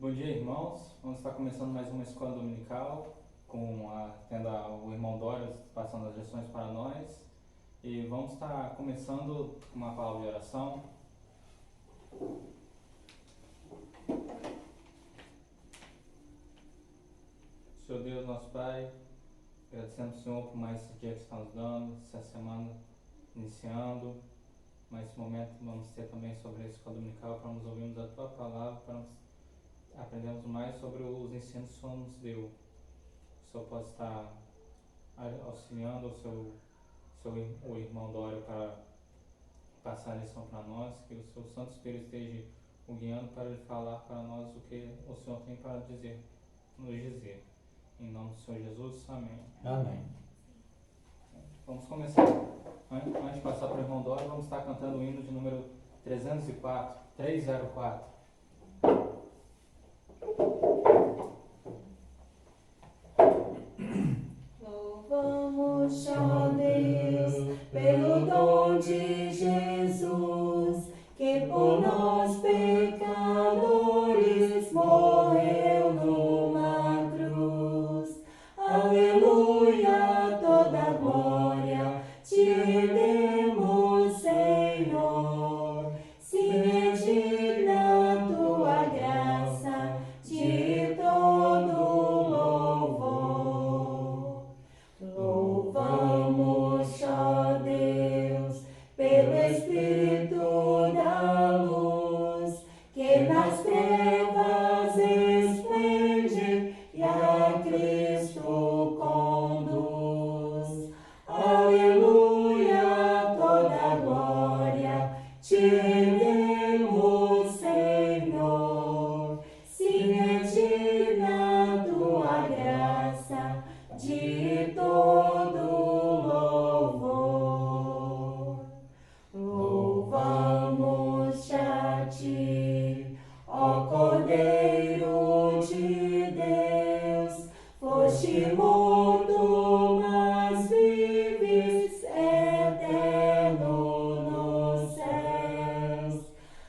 Bom dia, irmãos. Vamos estar começando mais uma escola dominical, tendo o irmão Dória passando as lições para nós. E vamos estar começando com uma palavra de oração. Senhor Deus, nosso Pai, agradecemos ao Senhor por mais esse dia que está nos dando, essa semana iniciando. Mais esse momento vamos ter também sobre a escola dominical, para nos ouvirmos a Tua palavra, para nos aprendermos mais sobre os ensinos que o Senhor nos deu. O Senhor pode estar auxiliando o irmão Dória para passar a lição para nós, que o seu Santo Espírito esteja o guiando para ele falar para nós o que o Senhor tem para nos dizer. Em nome do Senhor Jesus, amém. Amém. Vamos começar. Antes de passar para o irmão Dória, vamos estar cantando o hino de número 304. Louvamos, ó Deus, pelo dom de Jesus, que por nós pecadores morreu numa cruz. Aleluia, toda glória te rendemos, Senhor. Se é digna tua graça de todo louvor. Louvamos, ó Deus, pelo Espírito da luz, que nas trevas esplende e a Cristo conduz. Aleluia, toda glória te rendemos, Senhor. Se é digna tua graça de todo louvor. Louvamos a ti, ó Cordeiro de Deus, foste morto, mas vives eterno nos céus.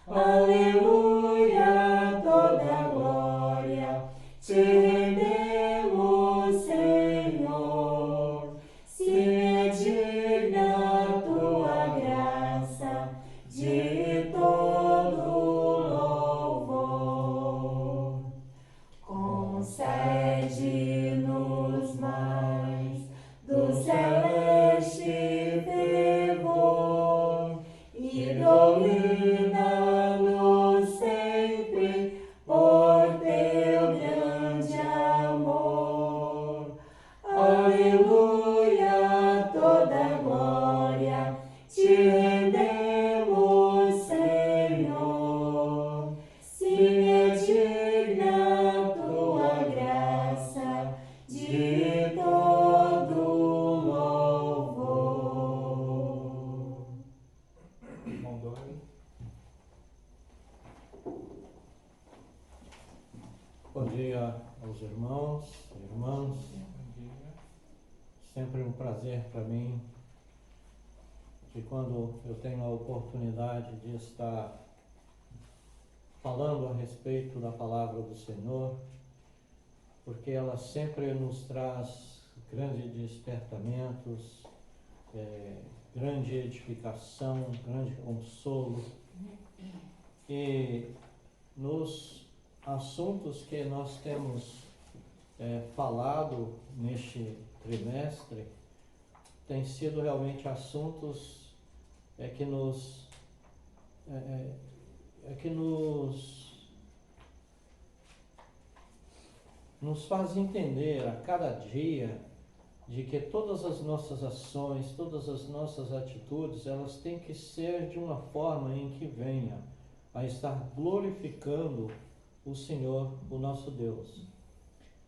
Aleluia, toda glória te rendemos, Senhor. Se é digna tua graça de todo louvor. Concede-nos mais do celeste fervor e domina-nos sempre por teu grande amor. Aleluia, toda glória te rendemos, Senhor. Se é digna tua graça de todo louvor. Irmão Dória. Bom dia aos irmãos e irmãs. Bom dia. Sempre um prazer para mim de quando eu tenho a oportunidade de estar falando a respeito da palavra do Senhor, porque ela sempre nos traz grandes despertamentos, grande edificação, grande consolo. E nos assuntos que nós temos falado neste trimestre, tem sido realmente assuntos que nos faz entender a cada dia de que todas as nossas ações, todas as nossas atitudes, elas têm que ser de uma forma em que venha a estar glorificando o Senhor, o nosso Deus.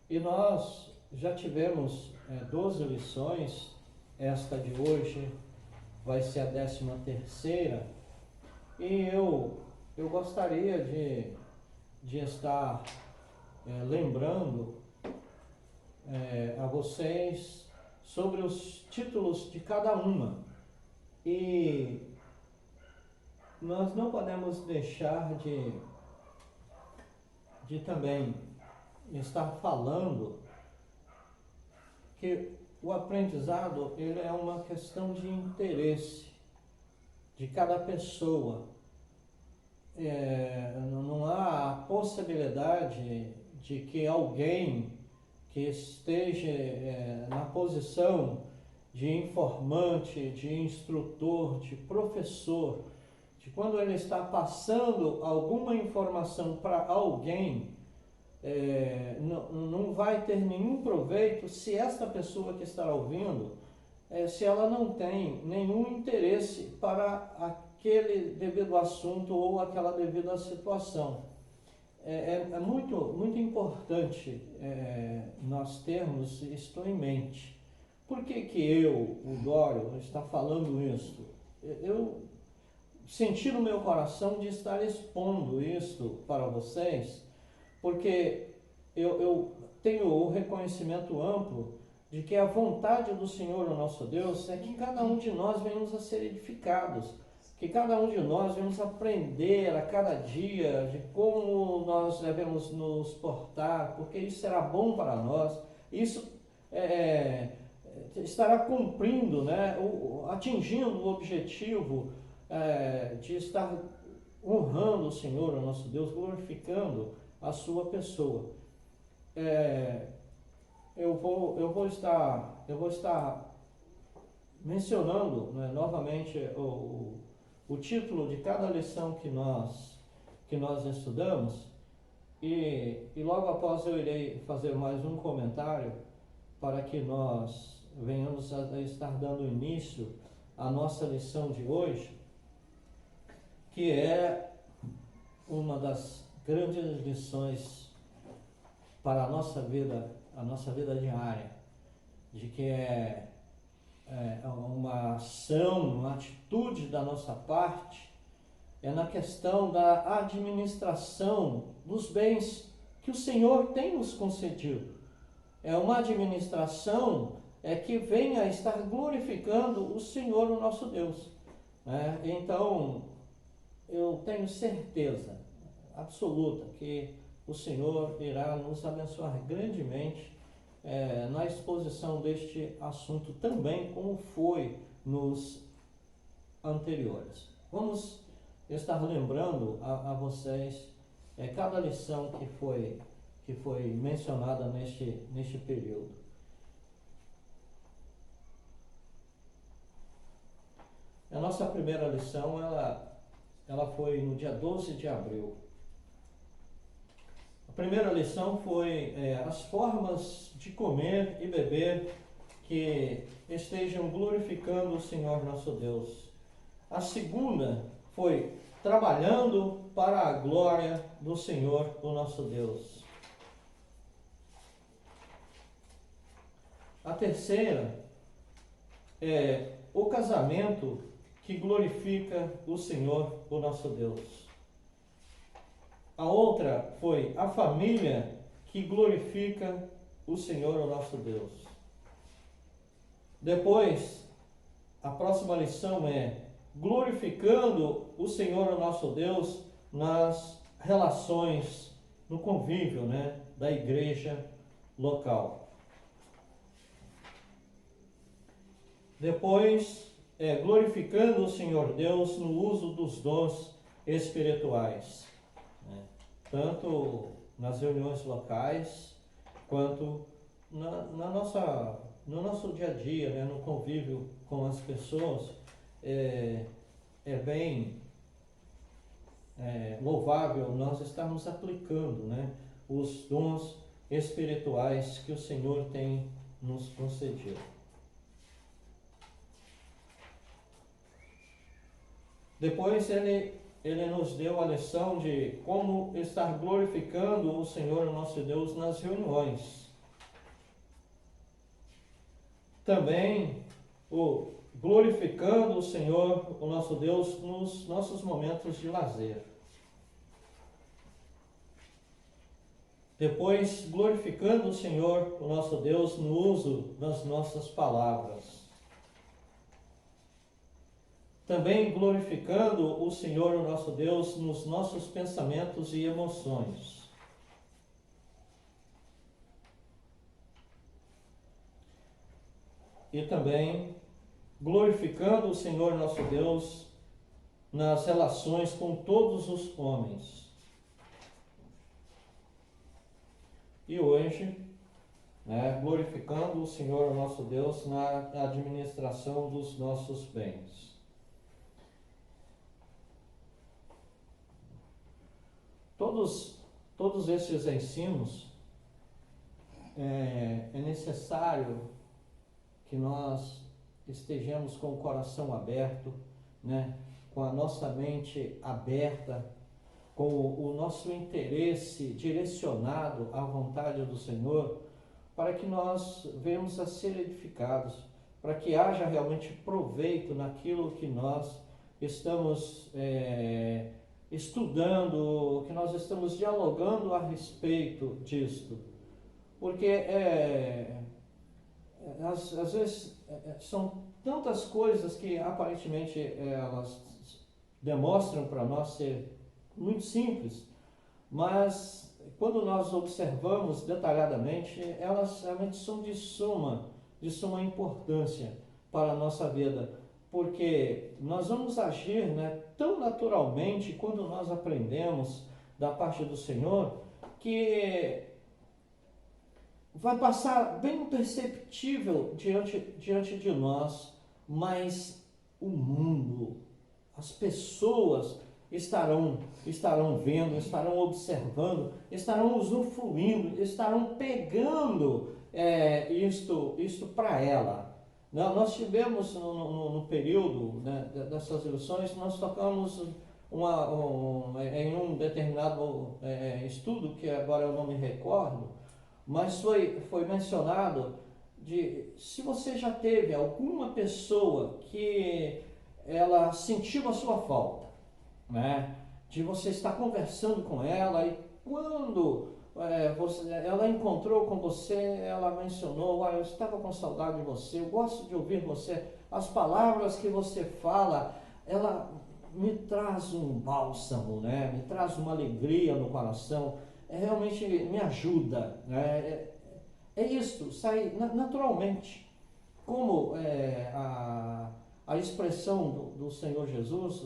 E nós já tivemos 12 lições, esta de hoje vai ser a 13ª, e eu gostaria de estar lembrando a vocês sobre os títulos de cada uma. E nós não podemos deixar de também estar falando que o aprendizado ele é uma questão de interesse de cada pessoa. Não há a possibilidade de que alguém que esteja na posição de informante, de instrutor, de professor, de quando ele está passando alguma informação para alguém, não vai ter nenhum proveito se esta pessoa que está ouvindo, se ela não tem nenhum interesse para aquele devido assunto ou aquela devida situação. É muito, muito importante nós termos isto em mente. Por que o Dório, está falando isso? Eu senti no meu coração de estar expondo isso para vocês, porque eu tenho o reconhecimento amplo de que a vontade do Senhor, o nosso Deus, é que cada um de nós venhamos a ser edificados, que cada um de nós venhamos aprender a cada dia de como nós devemos nos portar, porque isso será bom para nós, isso estará cumprindo, né, atingindo o objetivo de estar honrando o Senhor, o nosso Deus, glorificando a sua pessoa. Eu vou estar mencionando, né, novamente o título de cada lição que nós estudamos, e logo após eu irei fazer mais um comentário para que nós venhamos a estar dando início à nossa lição de hoje, que é uma das grandes lições para a nossa vida diária, de que é uma ação, uma atitude da nossa parte, na questão da administração dos bens que o Senhor tem nos concedido. É uma administração que venha a estar glorificando o Senhor, o nosso Deus. Então, eu tenho certeza absoluta que o Senhor irá nos abençoar grandemente na exposição deste assunto também, como foi nos anteriores. Vamos estar lembrando a vocês cada lição que foi mencionada neste período. A nossa primeira lição, ela foi no dia 12 de abril. A primeira lição foi as formas de comer e beber que estejam glorificando o Senhor nosso Deus. A segunda foi trabalhando para a glória do Senhor, o nosso Deus. A terceira é o casamento que glorifica o Senhor, o nosso Deus. A outra foi a família que glorifica o Senhor, o nosso Deus. Depois, a próxima lição é glorificando o Senhor, o nosso Deus, nas relações, no convívio, né, da igreja local. Depois, glorificando o Senhor Deus no uso dos dons espirituais, né? Tanto nas reuniões locais, quanto no nosso dia a dia, né? No convívio com as pessoas. É bem louvável nós estarmos aplicando, né, os dons espirituais que o Senhor tem nos concedido. Depois ele nos deu a lição de como estar glorificando o Senhor, o nosso Deus, nas reuniões. Também glorificando o Senhor, o nosso Deus, nos nossos momentos de lazer. Depois, glorificando o Senhor, o nosso Deus, no uso das nossas palavras. Também glorificando o Senhor, o nosso Deus, nos nossos pensamentos e emoções. e também glorificando o Senhor nosso Deus nas relações com todos os homens. E hoje, glorificando o Senhor nosso Deus na administração dos nossos bens. Todos esses ensinos é necessário que nós estejamos com o coração aberto, com a nossa mente aberta, com o nosso interesse direcionado à vontade do Senhor, para que nós venhamos a ser edificados, para que haja realmente proveito naquilo que nós estamos estudando, que nós estamos dialogando a respeito disto. Porque às vezes são tantas coisas que aparentemente elas demonstram para nós ser muito simples, mas quando nós observamos detalhadamente, elas realmente são de suma importância para a nossa vida, porque nós vamos agir tão naturalmente quando nós aprendemos da parte do Senhor, que vai passar bem imperceptível diante de nós, mas o mundo, as pessoas estarão vendo, estarão observando, estarão usufruindo, estarão pegando isto para ela. Nós tivemos no período dessas lições, nós tocamos em um determinado estudo, que agora eu não me recordo, mas foi mencionado se você já teve alguma pessoa que ela sentiu a sua falta, de você estar conversando com ela, e quando ela encontrou com você, ela mencionou: eu estava com saudade de você, eu gosto de ouvir você, as palavras que você fala, ela me traz um bálsamo, me traz uma alegria no coração, realmente me ajuda. É isso, sai naturalmente, como a expressão do Senhor Jesus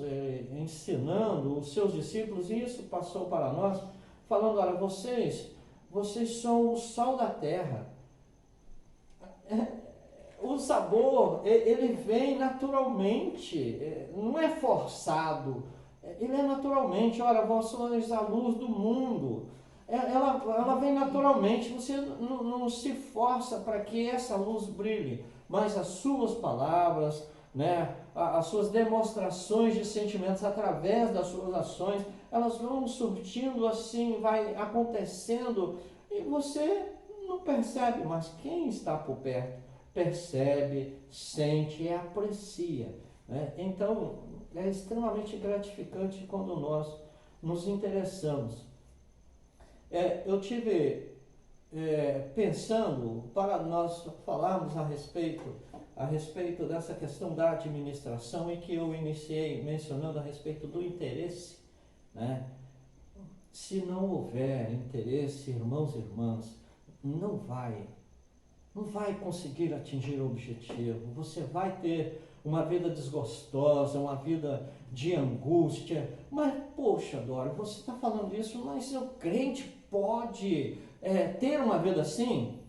ensinando os seus discípulos, e isso passou para nós, falando: olha, vocês são o sal da terra. O sabor, ele vem naturalmente, não é forçado, ele é naturalmente. Olha, vós sois a luz do mundo. Ela vem naturalmente, você não se força para que essa luz brilhe, mas as suas palavras, as suas demonstrações de sentimentos através das suas ações, elas vão surtindo assim, vai acontecendo, e você não percebe, mas quem está por perto percebe, sente e aprecia. Então, é extremamente gratificante quando nós nos interessamos. Eu tive pensando, para nós falarmos a respeito dessa questão da administração, e que eu iniciei mencionando a respeito do interesse, Se não houver interesse, irmãos e irmãs, não vai conseguir atingir o objetivo. Você vai ter uma vida desgostosa, uma vida de angústia. Mas, poxa, Dora, você está falando isso, mas o crente pode ter uma vida assim?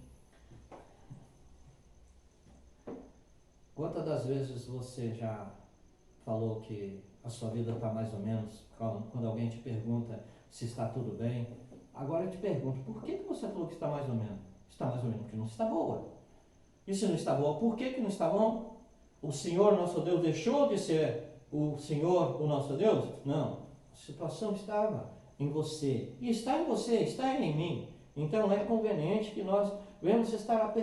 Quantas das vezes você já falou que a sua vida está mais ou menos, quando alguém te pergunta se está tudo bem? Agora eu te pergunto, por que você falou que está mais ou menos? Está mais ou menos porque não está boa. E se não está boa, por que não está bom? O Senhor nosso Deus deixou de ser o Senhor o nosso Deus? Não. A situação estava em você. E está em você, está em mim. Então é conveniente que nós venhamos estar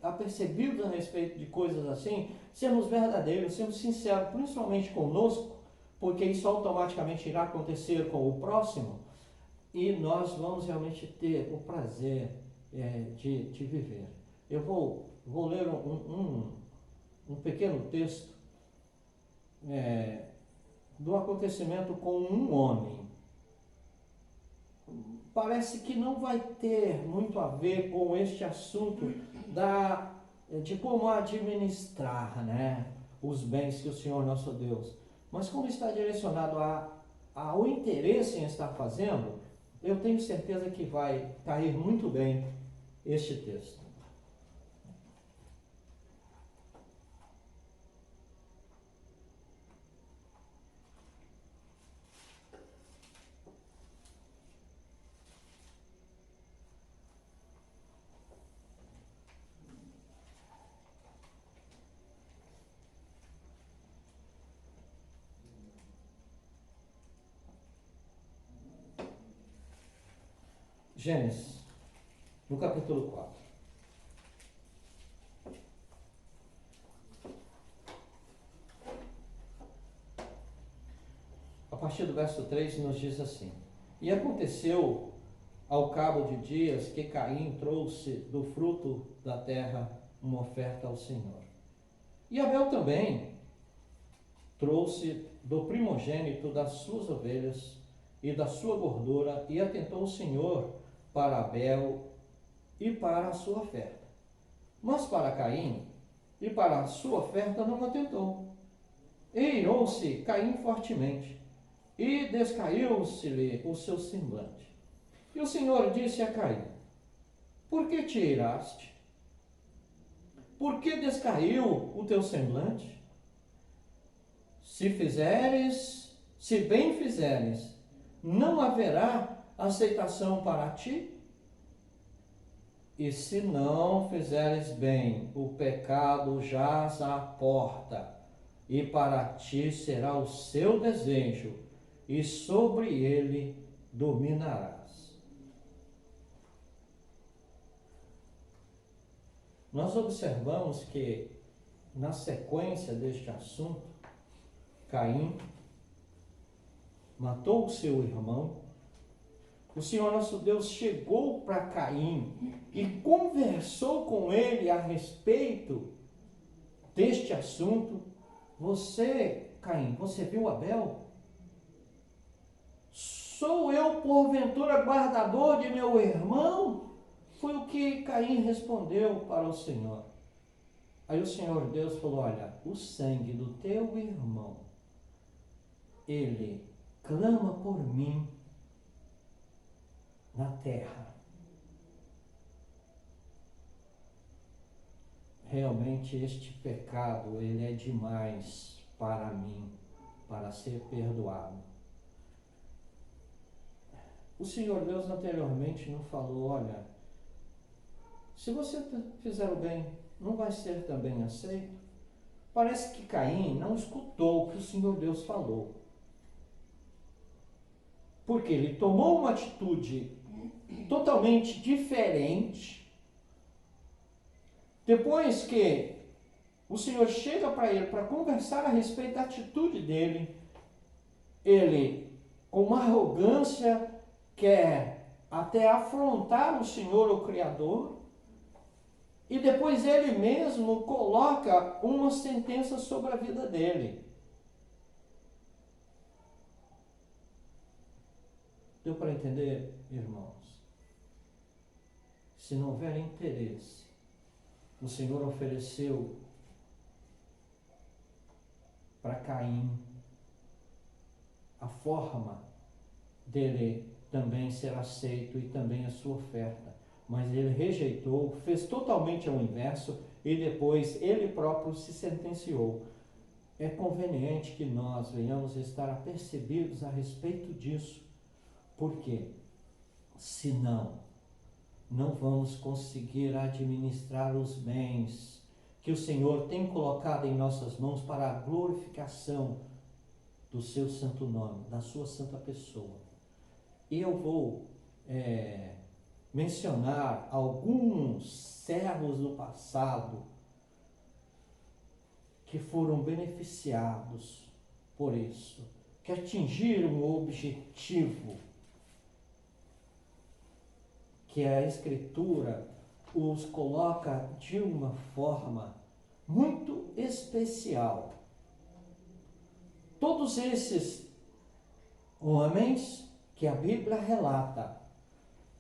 apercebidos a respeito de coisas assim, sermos verdadeiros, sermos sinceros, principalmente conosco, porque isso automaticamente irá acontecer com o próximo, e nós vamos realmente ter o prazer de viver. Eu vou ler um pequeno texto do acontecimento com um homem. Parece que não vai ter muito a ver com este assunto da de como administrar, né, os bens que o Senhor nosso Deus, mas como está direcionado ao interesse em estar fazendo, eu tenho certeza que vai cair muito bem este texto. Gênesis, no capítulo 4. A partir do verso 3 nos diz assim: E aconteceu ao cabo de dias que Caim trouxe do fruto da terra uma oferta ao Senhor. E Abel também trouxe do primogênito das suas ovelhas e da sua gordura, e atentou o Senhor para Abel e para a sua oferta. Mas para Caim e para a sua oferta não atentou. E irou-se Caim fortemente, e descaiu-se-lhe o seu semblante. E o Senhor disse a Caim: Por que te iraste? Por que descaiu o teu semblante? Se bem fizeres, não haverá aceitação para ti? E se não fizeres bem, o pecado jaz à porta, e para ti será o seu desejo, e sobre ele dominarás. Nós observamos que, na sequência deste assunto, Caim matou o seu irmão. O Senhor nosso Deus chegou para Caim e conversou com ele a respeito deste assunto. Você, Caim, você viu Abel? Sou eu, porventura, guardador de meu irmão? Foi o que Caim respondeu para o Senhor. Aí o Senhor Deus falou: olha, o sangue do teu irmão, ele clama por mim na terra. Realmente este pecado, ele é demais para mim, para ser perdoado. O Senhor Deus anteriormente não falou: olha, se você fizer o bem, não vai ser também aceito? Parece que Caim não escutou o que o Senhor Deus falou. Porque ele tomou uma atitude totalmente diferente. Depois que o Senhor chega para ele para conversar a respeito da atitude dele, ele, com uma arrogância, quer até afrontar o Senhor, o Criador, e depois ele mesmo coloca uma sentença sobre a vida dele. Deu para entender, irmãos? Se não houver interesse, o Senhor ofereceu para Caim a forma dele também ser aceito e também a sua oferta. Mas ele rejeitou, fez totalmente ao inverso e depois ele próprio se sentenciou. É conveniente que nós venhamos estar apercebidos a respeito disso, porque senão não vamos conseguir administrar os bens que o Senhor tem colocado em nossas mãos para a glorificação do seu santo nome, da sua santa pessoa. E eu vou mencionar alguns servos do passado que foram beneficiados por isso, que atingiram o objetivo que a Escritura os coloca de uma forma muito especial. Todos esses homens que a Bíblia relata,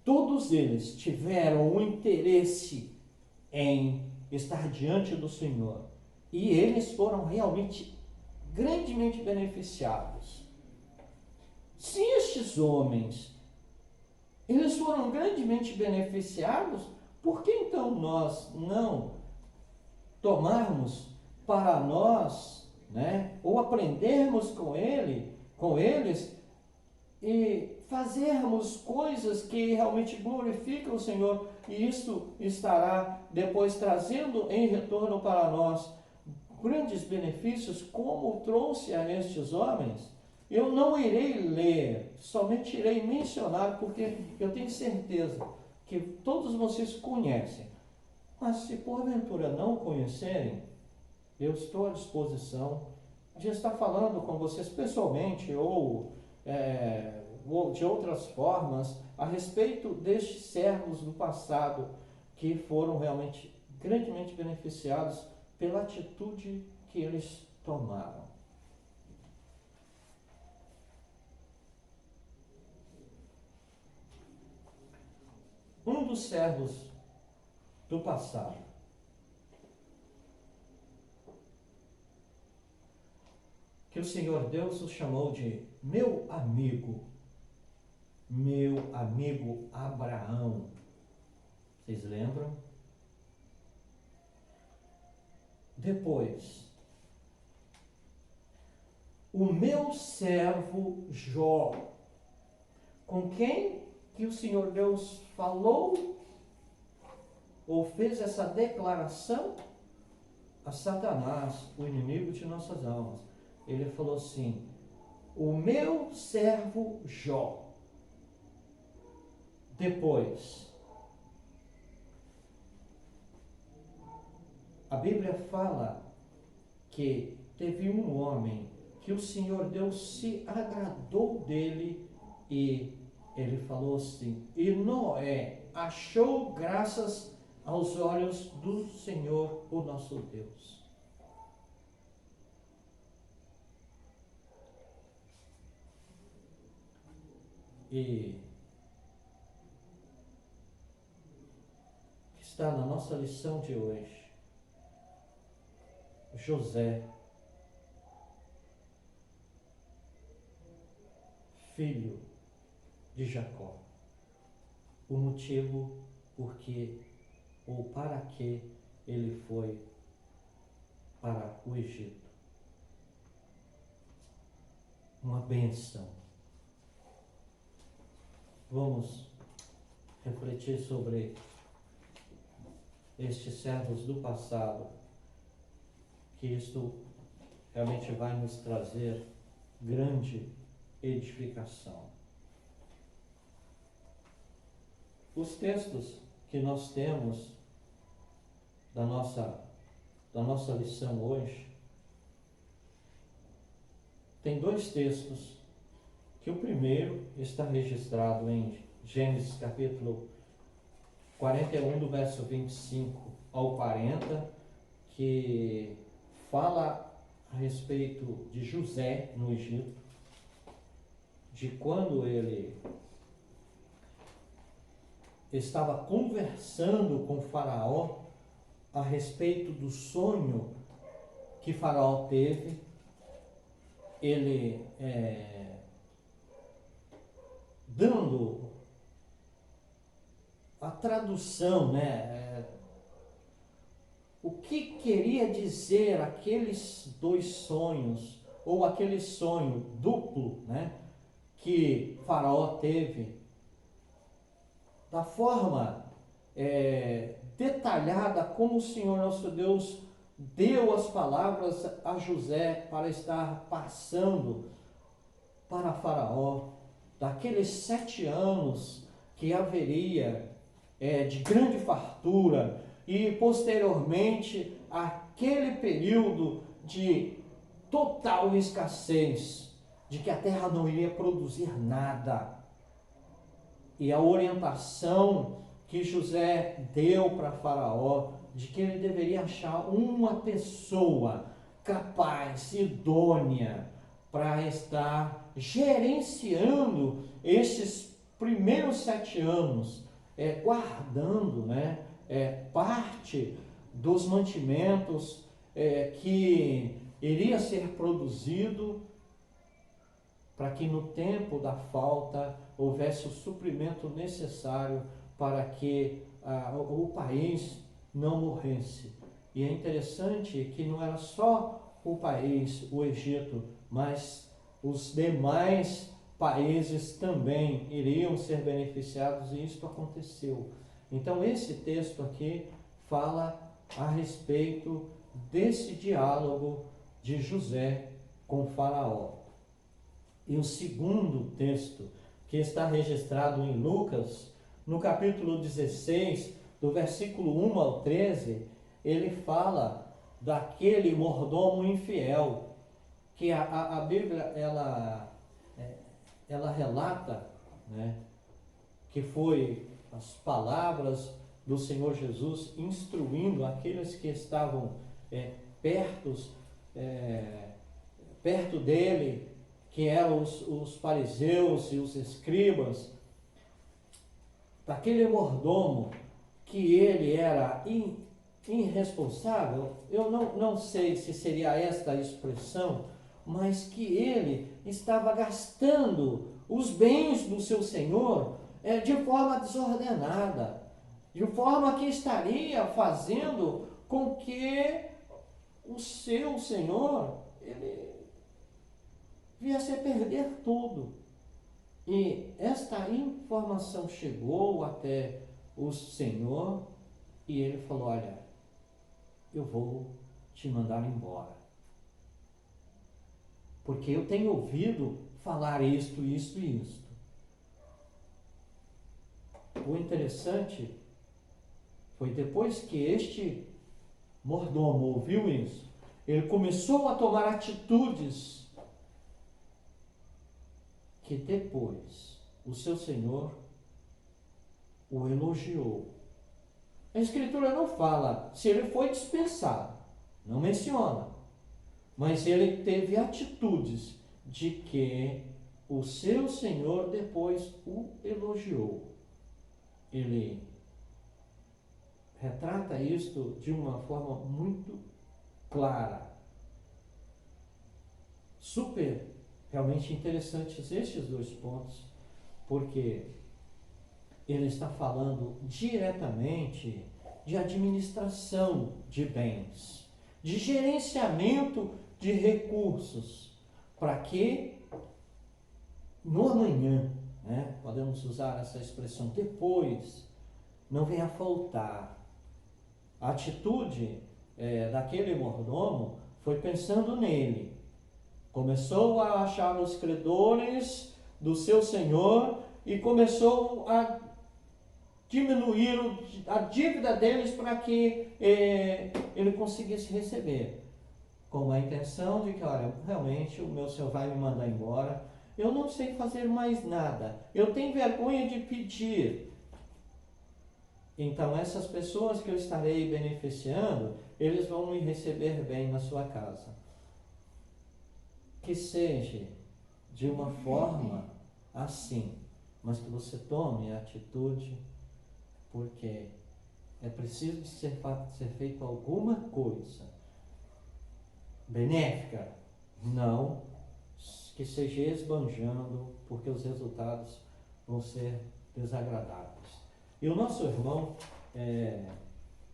todos eles tiveram um interesse em estar diante do Senhor. E eles foram realmente grandemente beneficiados. Se estes homens, eles foram grandemente beneficiados, por que então nós não tomarmos para nós, né, ou aprendermos com eles, e fazermos coisas que realmente glorificam o Senhor, e isto estará depois trazendo em retorno para nós grandes benefícios, como trouxe a estes homens? Eu não irei ler, somente irei mencionar, porque eu tenho certeza que todos vocês conhecem. Mas se porventura não conhecerem, eu estou à disposição de estar falando com vocês pessoalmente ou de outras formas a respeito destes servos do passado que foram realmente grandemente beneficiados pela atitude que eles tomaram. Um dos servos do passado, que o Senhor Deus o chamou de meu amigo Abraão. Vocês lembram? Depois, o meu servo Jó, com quem que o Senhor Deus falou ou fez essa declaração a Satanás, o inimigo de nossas almas. Ele falou assim: o meu servo Jó. Depois, a Bíblia fala que teve um homem que o Senhor Deus se agradou dele, e ele falou assim: e Noé achou graças aos olhos do Senhor, o nosso Deus. E está na nossa lição de hoje, José, filho de Jacó. O motivo porque ou para que ele foi para o Egito. Uma bênção. Vamos refletir sobre estes servos do passado, que isto realmente vai nos trazer grande edificação. Os textos que nós temos da nossa lição hoje, tem dois textos, que o primeiro está registrado em Gênesis capítulo 41, do verso 25 ao 40, que fala a respeito de José no Egito, de quando ele estava conversando com Faraó a respeito do sonho que Faraó teve. Ele dando a tradução, o que queria dizer aqueles dois sonhos, ou aquele sonho duplo, que Faraó teve, da forma detalhada como o Senhor nosso Deus deu as palavras a José para estar passando para Faraó, daqueles 7 anos que haveria de grande fartura, e posteriormente aquele período de total escassez, de que a terra não iria produzir nada. E a orientação que José deu para Faraó, de que ele deveria achar uma pessoa capaz, idônea, para estar gerenciando esses primeiros 7 anos, guardando parte dos mantimentos que iria ser produzido para que no tempo da falta houvesse o suprimento necessário para que o país não morresse. E é interessante que não era só o país, o Egito, mas os demais países também iriam ser beneficiados, e isso aconteceu. Então esse texto aqui fala a respeito desse diálogo de José com Faraó. E o segundo texto, que está registrado em Lucas, no capítulo 16, do versículo 1 ao 13, ele fala daquele mordomo infiel, que a Bíblia ela relata, né, que foi as palavras do Senhor Jesus instruindo aqueles que estavam perto dele, que eram os fariseus e os escribas, daquele mordomo que ele era irresponsável. Eu não sei se seria esta a expressão, mas que ele estava gastando os bens do seu senhor de forma desordenada, de forma que estaria fazendo com que o seu senhor ele viesse a perder tudo. E esta informação chegou até o Senhor e ele falou: olha, eu vou te mandar embora, porque eu tenho ouvido falar isto, isto e isto. O interessante foi depois que este mordomo ouviu isso, ele começou a tomar atitudes que depois o seu senhor o elogiou. A Escritura não fala se ele foi dispensado, não menciona, mas ele teve atitudes de que o seu senhor depois o elogiou. Ele retrata isto de uma forma muito clara. Super realmente interessantes estes dois pontos, porque ele está falando diretamente de administração de bens, de gerenciamento de recursos, para que no amanhã, né, podemos usar essa expressão, depois, não venha a faltar. A atitude daquele mordomo foi pensando nele. Começou a achar os credores do seu senhor e começou a diminuir a dívida deles para que ele conseguisse receber, com a intenção de que, olha, realmente o meu senhor vai me mandar embora, eu não sei fazer mais nada, eu tenho vergonha de pedir. Então essas pessoas que eu estarei beneficiando, eles vão me receber bem na sua casa. Que seja de uma forma assim, mas que você tome a atitude, porque é preciso ser feito alguma coisa benéfica, não que seja esbanjando, porque os resultados vão ser desagradáveis. E o nosso irmão,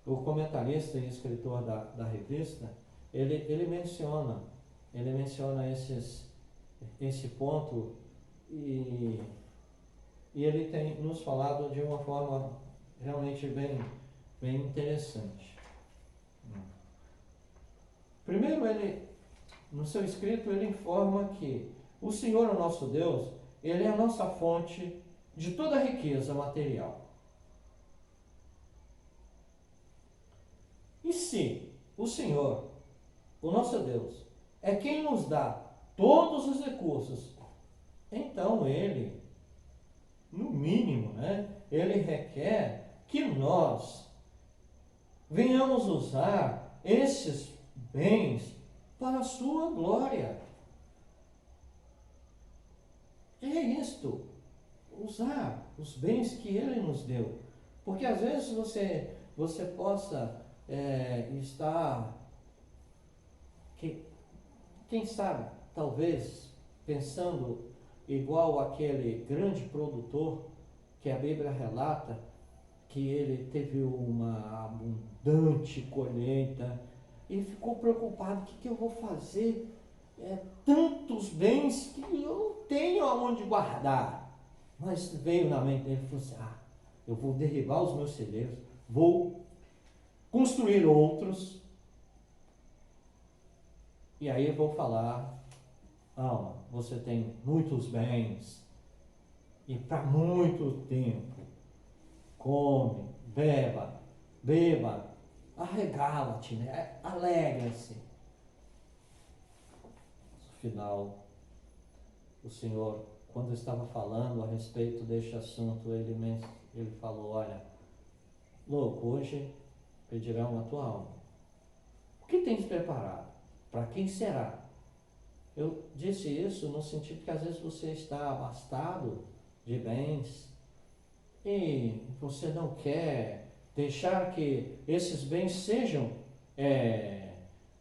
o comentarista e escritor da revista, ele menciona esse ponto e ele tem nos falado de uma forma realmente bem interessante. Primeiro, no seu escrito, ele informa que o Senhor, o nosso Deus, ele é a nossa fonte de toda a riqueza material. E se o Senhor, o nosso Deus, é quem nos dá todos os recursos, então ele, no mínimo, ele requer que nós venhamos usar esses bens para a sua glória. É isto, usar os bens que ele nos deu. Porque às vezes você possa está, quem sabe, talvez, pensando igual aquele grande produtor que a Bíblia relata, que ele teve uma abundante colheita e ficou preocupado: o que eu vou fazer? Tantos bens que eu não tenho aonde guardar. Mas veio na mente dele e falou assim: eu vou derribar os meus celeiros, vou construir outros, e aí eu vou falar: alma, você tem muitos bens e para muito tempo. Come, beba, arregala-te, né? Alegra-se. No final, o Senhor, quando estava falando a respeito deste assunto, ele falou: olha, louco, hoje pedirão a tua alma. O que tens preparado? Para quem será? Eu disse isso no sentido que às vezes você está abastado de bens e você não quer deixar que esses bens sejam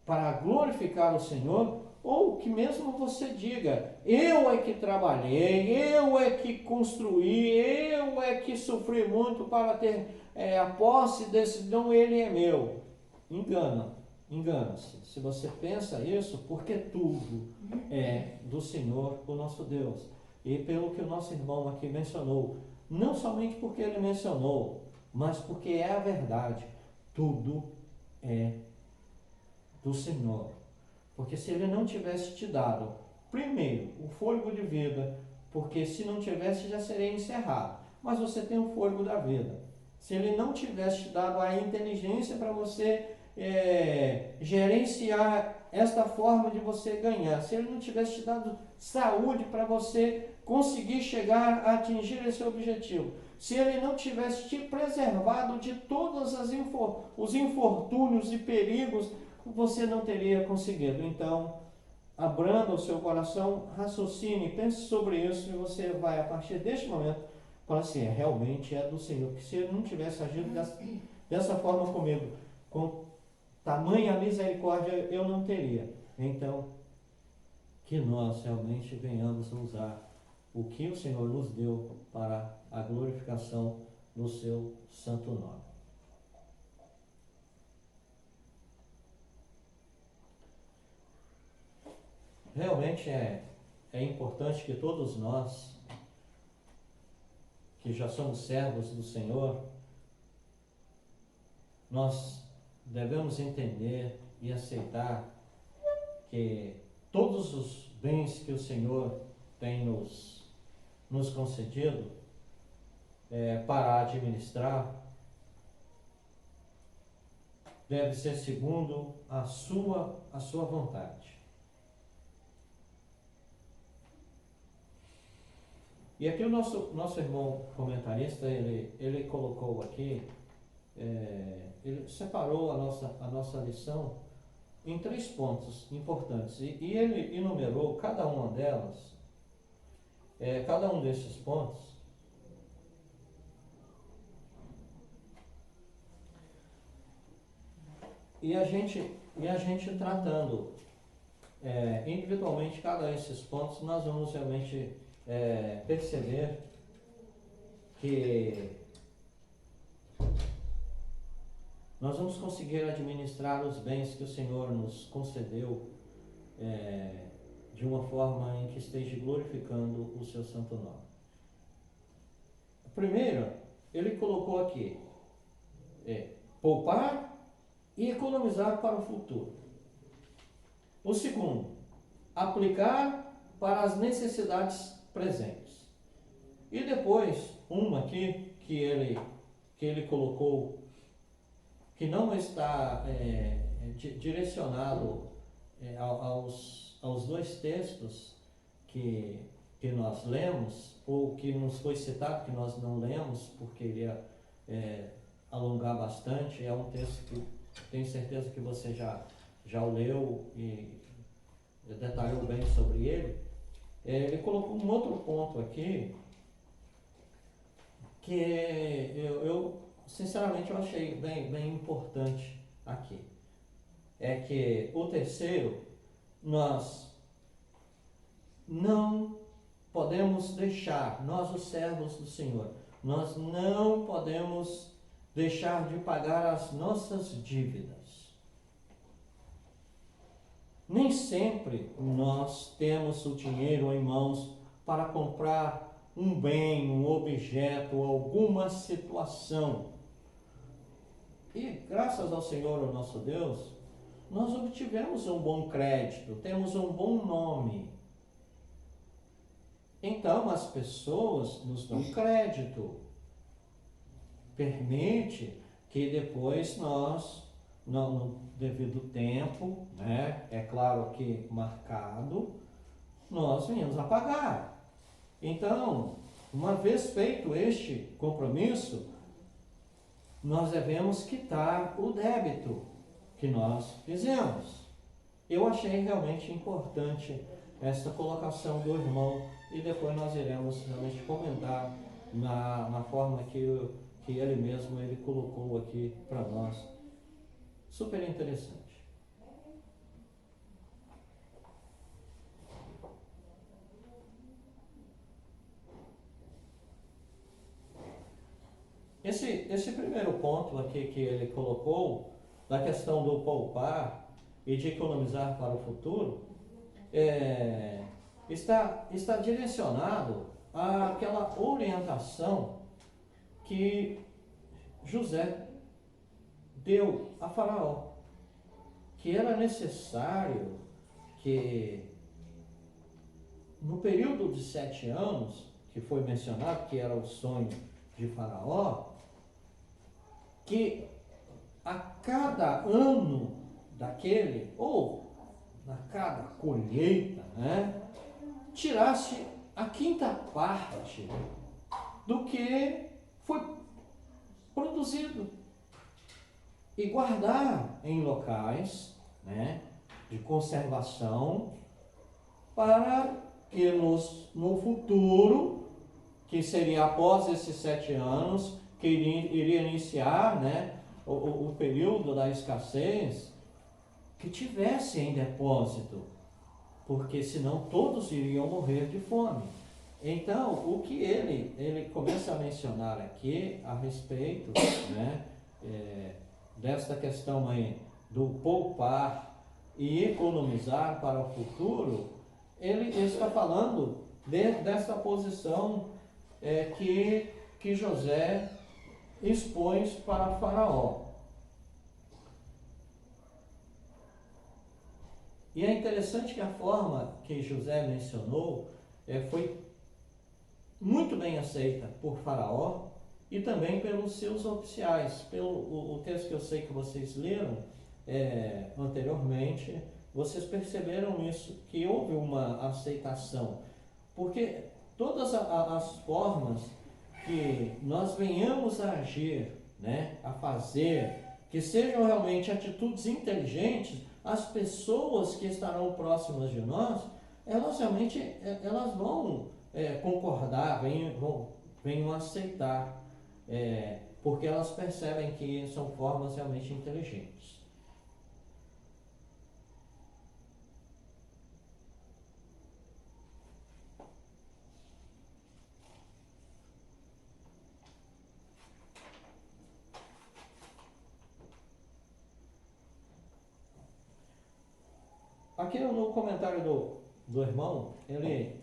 para glorificar o Senhor, ou que mesmo você diga: eu é que trabalhei, eu é que construí, eu é que sofri muito para ter a posse desse dom, ele é meu. Engana-se. Se você pensa isso, porque tudo é do Senhor, o nosso Deus. E pelo que o nosso irmão aqui mencionou, não somente porque ele mencionou, mas porque é a verdade, tudo é do Senhor. Porque se ele não tivesse te dado, primeiro, o fôlego de vida, porque se não tivesse já seria encerrado, mas você tem o fôlego da vida. Se ele não tivesse te dado a inteligência para você gerenciar esta forma de você ganhar, se ele não tivesse te dado saúde para você conseguir chegar a atingir esse objetivo, se ele não tivesse te preservado de todos os infortúnios e perigos, você não teria conseguido. Então, abranda o seu coração, raciocine, pense sobre isso, e você vai, a partir deste momento, falar assim: realmente é do Senhor. Que se ele não tivesse agido dessa forma comigo, com tamanha misericórdia, eu não teria. Então, que nós realmente venhamos a usar o que o Senhor nos deu para a glorificação do seu santo nome. Realmente é importante que todos nós, que já somos servos do Senhor, nós devemos entender e aceitar que todos os bens que o Senhor tem nos concedido para administrar deve ser segundo a sua vontade. E aqui o nosso irmão comentarista, ele colocou aqui, ele separou a nossa lição em 3 pontos importantes, e ele enumerou cada uma delas, cada um desses pontos, e a gente tratando individualmente cada desses pontos, nós vamos realmente perceber que nós vamos conseguir administrar os bens que o Senhor nos concedeu de uma forma em que esteja glorificando o seu santo nome. Primeiro, ele colocou aqui poupar e economizar para o futuro. O segundo, aplicar para as necessidades presentes. E depois, uma aqui que ele colocou, que não está direcionado aos 2 textos que nós lemos, ou que nos foi citado, que nós não lemos, porque iria alongar bastante. É um texto que tenho certeza que você já o leu e detalhou bem sobre ele. Ele colocou um outro ponto aqui que eu sinceramente eu achei bem importante aqui é que o terceiro, nós não podemos deixar, nós os servos do Senhor, nós não podemos deixar de pagar as nossas dívidas. Nem sempre nós temos o dinheiro em mãos para comprar um bem, um objeto, alguma situação. E graças ao Senhor, o nosso Deus, nós obtivemos um bom crédito, temos um bom nome. Então as pessoas nos dão crédito. Permite que depois nós, no devido tempo, né, é claro que marcado, nós venhamos a pagar. Então, uma vez feito este compromisso, nós devemos quitar o débito que nós fizemos. Eu achei realmente importante esta colocação do irmão e depois nós iremos realmente comentar na forma que ele mesmo ele colocou aqui para nós. Super interessante. Esse primeiro ponto aqui que ele colocou, da questão do poupar e de economizar para o futuro, está direcionado àquela orientação que José deu a Faraó, que era necessário que no período de 7 anos, que foi mencionado, que era o sonho de Faraó, que a cada ano daquele, ou a cada colheita, né, tirasse a quinta parte do que foi produzido e guardar em locais, né, de conservação para que no futuro, que seria após esses 7 anos, que iria iniciar, né, o período da escassez, que tivesse em depósito, porque senão todos iriam morrer de fome. Então, o que ele começa a mencionar aqui a respeito, né, desta questão aí do poupar e economizar para o futuro, ele está falando dessa posição que José expôs para Faraó. E é interessante que a forma que José mencionou foi muito bem aceita por Faraó e também pelos seus oficiais. Pelo o texto que eu sei que vocês leram anteriormente, vocês perceberam isso, que houve uma aceitação. Porque todas as formas que nós venhamos a agir, né, a fazer, que sejam realmente atitudes inteligentes, as pessoas que estarão próximas de nós, elas realmente elas vão concordar, venham aceitar, porque elas percebem que são formas realmente inteligentes. Aqui no comentário do irmão, ele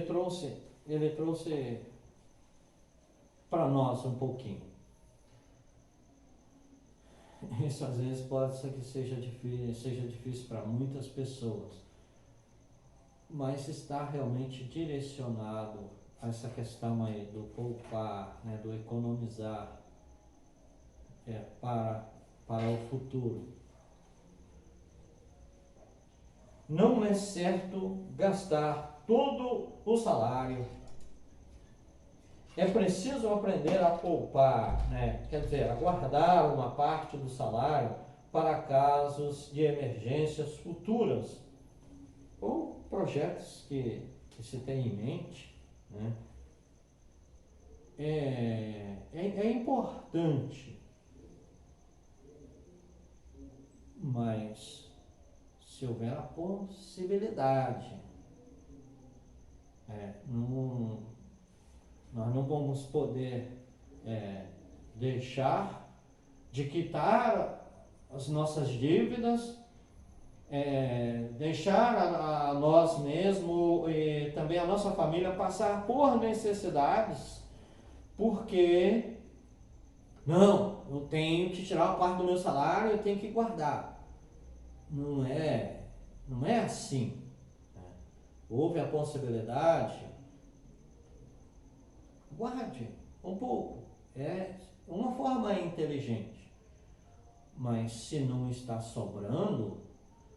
trouxe para nós um pouquinho. Isso às vezes pode ser que seja difícil para muitas pessoas, mas está realmente direcionado a essa questão aí do poupar, né, do economizar para o futuro. Não é certo gastar todo o salário. É preciso aprender a poupar, né? Quer dizer, a guardar uma parte do salário para casos de emergências futuras ou projetos que se tem em mente, né? É importante Mas se houver a possibilidade, nós não vamos poder deixar de quitar as nossas dívidas, deixar a nós mesmos e também a nossa família passar por necessidades, porque não, eu tenho que tirar uma parte do meu salário, eu tenho que guardar. Não é assim. Houve a possibilidade, guarde um pouco. É uma forma inteligente. Mas se não está sobrando,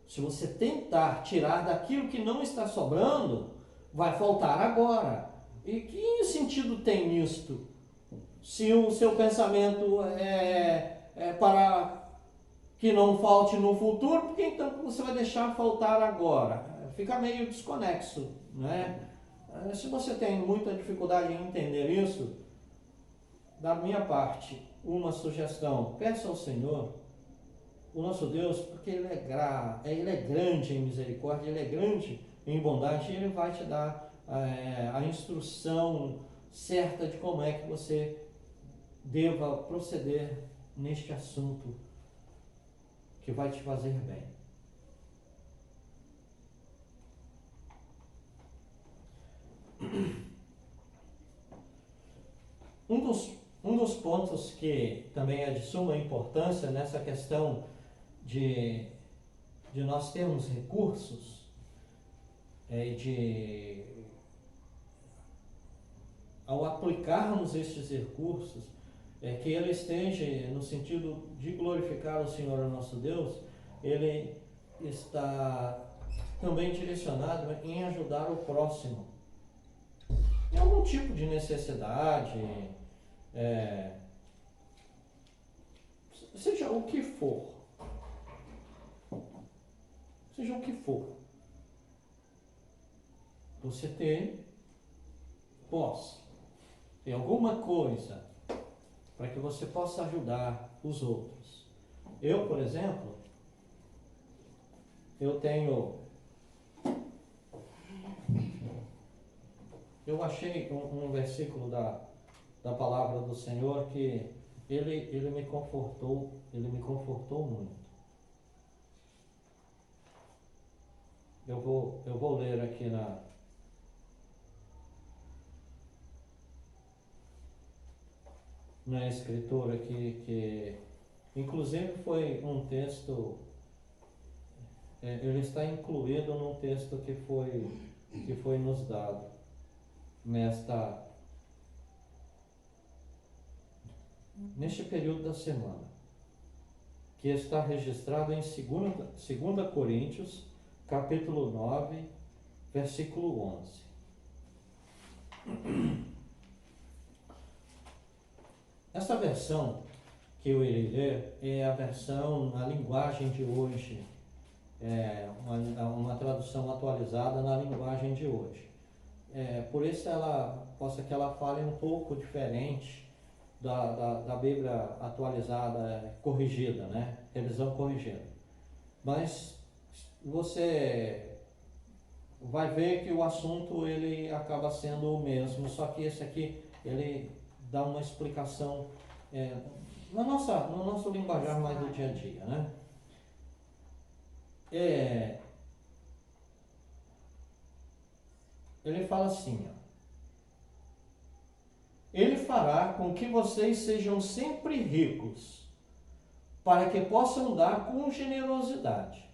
se você tentar tirar daquilo que não está sobrando, vai faltar agora. E que sentido tem nisto? Se o seu pensamento é para que não falte no futuro, por que então você vai deixar faltar agora? Fica meio desconexo, né? Se você tem muita dificuldade em entender isso, da minha parte, uma sugestão: peça ao Senhor, o nosso Deus, porque Ele é grande em misericórdia, Ele é grande em bondade, e Ele vai te dar a instrução certa de como é que você deva proceder neste assunto que vai te fazer bem. Um dos pontos que também é de suma importância nessa questão de nós termos recursos, ao aplicarmos estes recursos, que ele esteja no sentido de glorificar o Senhor, o nosso Deus, ele está também direcionado em ajudar o próximo. Em algum tipo de necessidade, seja o que for. Seja o que for. Você possa ter alguma coisa para que você possa ajudar os outros. Eu, por exemplo, eu achei um versículo da palavra do Senhor que ele me confortou muito. Eu vou ler aqui na escritura que inclusive foi um texto, ele está incluído num texto que foi nos dado neste período da semana, que está registrado em 2 Coríntios, capítulo 9, versículo 11. Essa versão que eu irei ler é a versão na linguagem de hoje, uma tradução atualizada na linguagem de hoje. Por isso possa que ela fale um pouco diferente da Bíblia atualizada, corrigida, né? Revisão corrigida. Mas você vai ver que o assunto ele acaba sendo o mesmo, só que esse aqui ele dá uma explicação no nosso linguajar mais do dia a dia, né? Ele fala assim, ó: Ele fará com que vocês sejam sempre ricos, para que possam dar com generosidade.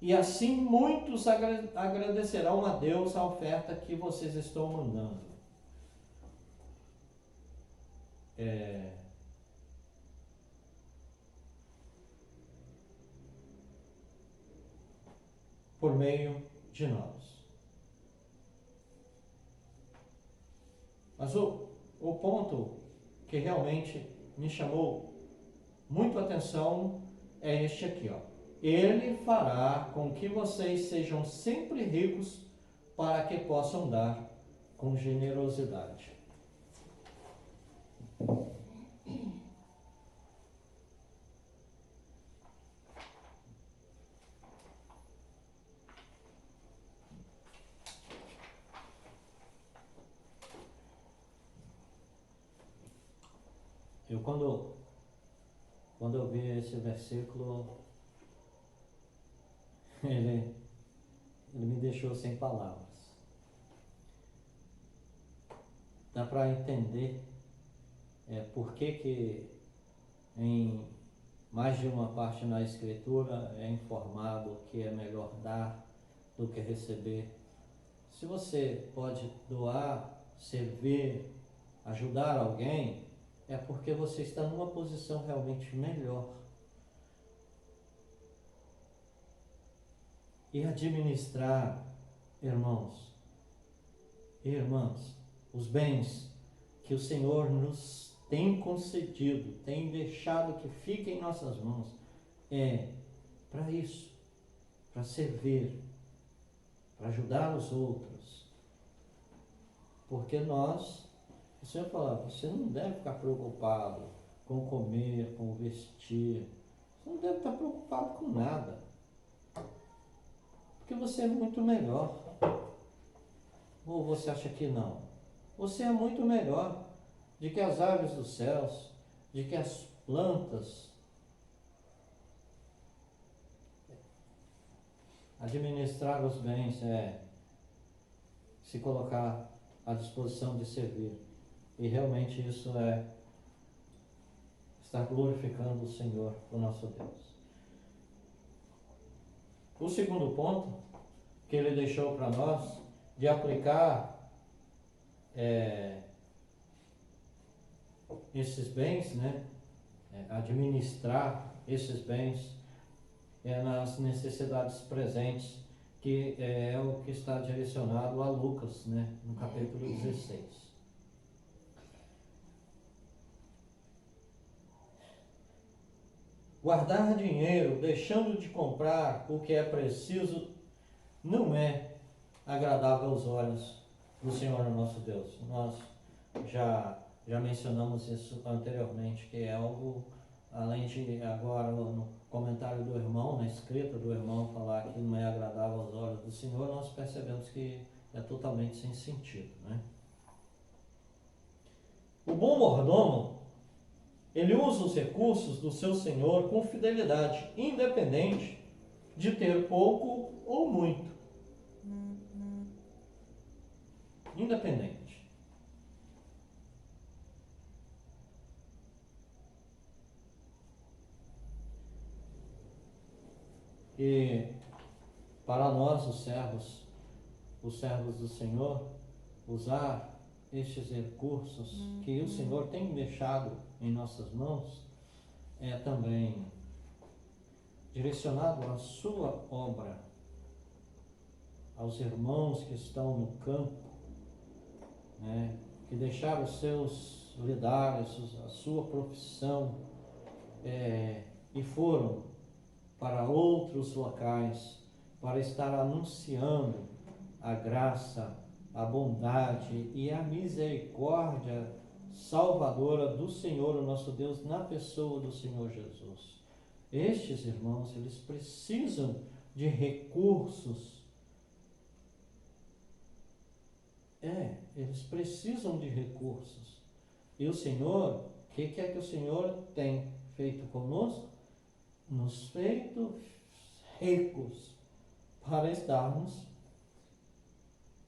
E assim muitos agradecerão a Deus a oferta que vocês estão mandando. Por meio de nós. Mas o ponto que realmente me chamou muito a atenção é este aqui, ó. Ele fará com que vocês sejam sempre ricos para que possam dar com generosidade. quando eu vi esse versículo, ele me deixou sem palavras. Dá para entender por que em mais de uma parte na Escritura é informado que é melhor dar do que receber. Se você pode doar, servir, ajudar alguém, é porque você está numa posição realmente melhor. E administrar, irmãos e irmãs, os bens que o Senhor nos tem concedido, tem deixado que fiquem em nossas mãos, é para isso, para servir, para ajudar os outros. Porque o Senhor fala, você não deve ficar preocupado com comer, com vestir, você não deve estar preocupado com nada, porque você é muito melhor. Ou você acha que não? Você é muito melhor de que as aves dos céus, de que as plantas. Administrar os bens é se colocar à disposição de servir. E realmente isso é estar glorificando o Senhor, o nosso Deus. O segundo ponto que ele deixou para nós, de aplicar esses bens, né? Administrar esses bens nas necessidades presentes, que é o que está direcionado a Lucas, né? No capítulo 16. Guardar dinheiro deixando de comprar o que é preciso não é agradável aos olhos do Senhor nosso Deus. Nós já mencionamos isso anteriormente, que é algo, além de agora no comentário do irmão, na escrita do irmão falar que não é agradável aos olhos do Senhor, nós percebemos que é totalmente sem sentido, né? O bom mordomo, ele usa os recursos do seu Senhor com fidelidade, independente de ter pouco ou muito. Independente. E para nós, os servos do Senhor, usar estes recursos que o Senhor tem deixado em nossas mãos, é também direcionado à sua obra, aos irmãos que estão no campo, né, que deixaram os seus lidares, a sua profissão, e foram para outros locais para estar anunciando a graça, a bondade e a misericórdia salvadora do Senhor, o nosso Deus, na pessoa do Senhor Jesus. Estes irmãos, eles precisam de recursos. Eles precisam de recursos. E o Senhor, o que é que o Senhor tem feito conosco? Nos feito ricos para estarmos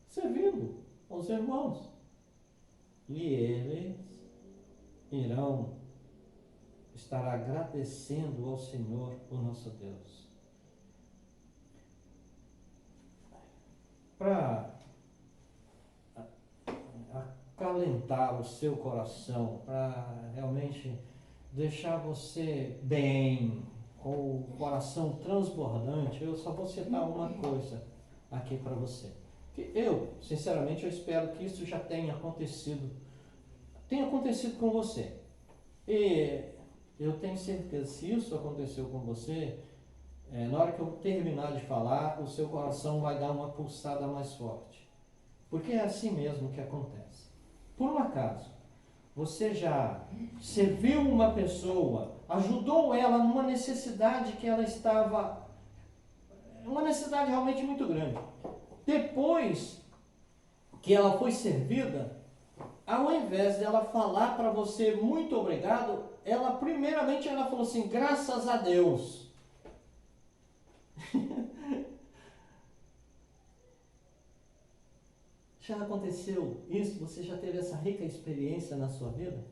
servindo aos irmãos. E eles irão estar agradecendo ao Senhor, o nosso Deus. Para acalentar o seu coração, para realmente deixar você bem, com o coração transbordante, eu só vou citar uma coisa aqui para você. Que sinceramente, eu espero que isso já tenha acontecido com você. E eu tenho certeza, se isso aconteceu com você, na hora que eu terminar de falar, o seu coração vai dar uma pulsada mais forte. Porque é assim mesmo que acontece. Por um acaso, você já serviu uma pessoa, ajudou ela numa necessidade que ela estava, uma necessidade realmente muito grande. Depois que ela foi servida, ao invés dela falar para você muito obrigado, ela primeiramente ela falou assim, graças a Deus. Já aconteceu isso? Você já teve essa rica experiência na sua vida?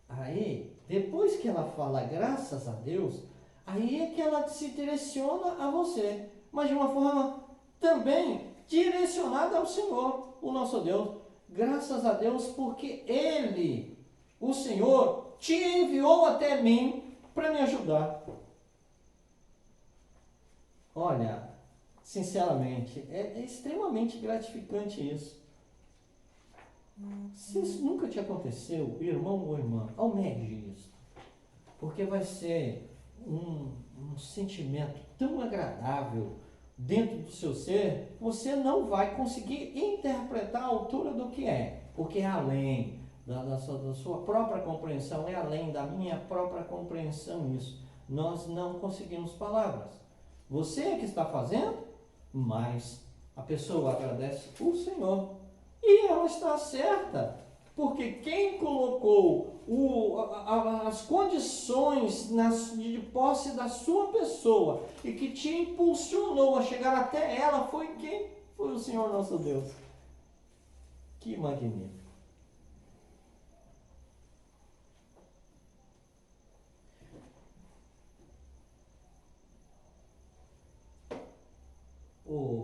Aí, depois que ela fala graças a Deus, aí é que ela se direciona a você, mas de uma forma também direcionada ao Senhor, o nosso Deus. Graças a Deus porque Ele, o Senhor, te enviou até mim para me ajudar. Olha, sinceramente, é extremamente gratificante isso. Se isso nunca te aconteceu, irmão ou irmã, almeje isso. Porque vai ser um sentimento tão agradável dentro do seu ser, você não vai conseguir interpretar a altura do que é. Porque é além da sua própria compreensão, é além da minha própria compreensão isso. Nós não conseguimos palavras. Você é que está fazendo, mas a pessoa agradece o Senhor. E ela está certa, porque quem colocou as condições de posse da sua pessoa e que te impulsionou a chegar até ela foi quem? Foi o Senhor nosso Deus. Que magnífico.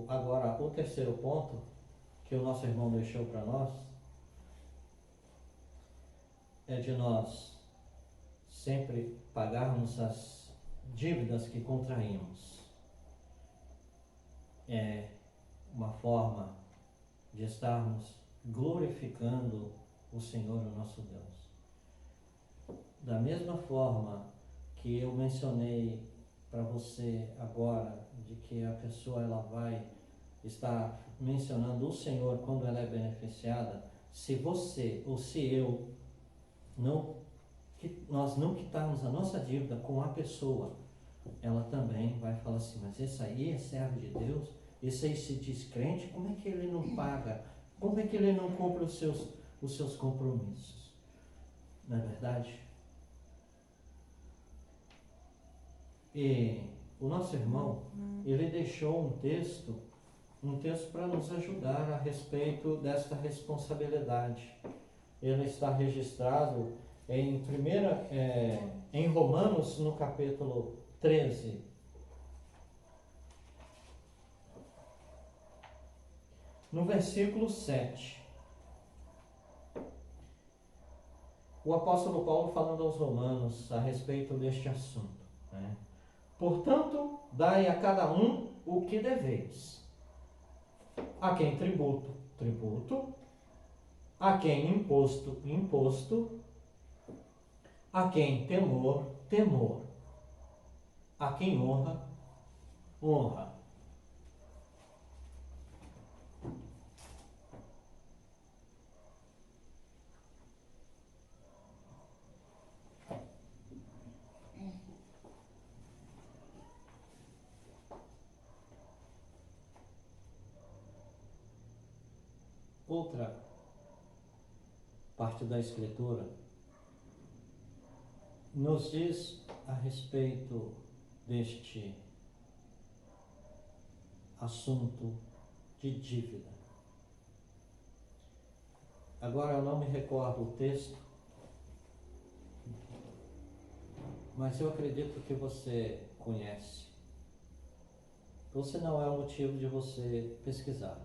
Agora, o terceiro ponto que o nosso irmão deixou para nós é de nós sempre pagarmos as dívidas que contraímos. É uma forma de estarmos glorificando o Senhor, o nosso Deus. Da mesma forma que eu mencionei para você agora, de que a pessoa ela vai estar mencionando o Senhor quando ela é beneficiada, se você ou se eu nós não quitarmos a nossa dívida com a pessoa, ela também vai falar assim, mas esse aí é servo de Deus, esse aí se diz crente, como é que ele não paga? Como é que ele não cumpre os seus compromissos? Não é verdade? E o nosso irmão, ele deixou um texto para nos ajudar a respeito desta responsabilidade. Ele está registrado em Romanos, no capítulo 13. No versículo 7. O apóstolo Paulo falando aos romanos a respeito deste assunto, né? Portanto, dai a cada um o que deveis. A quem tributo, tributo. A quem imposto, imposto. A quem temor, temor. A quem honra, honra. Outra parte da Escritura nos diz a respeito deste assunto de dívida. Agora eu não me recordo o texto, mas eu acredito que você conhece. Você não é o motivo de você pesquisar.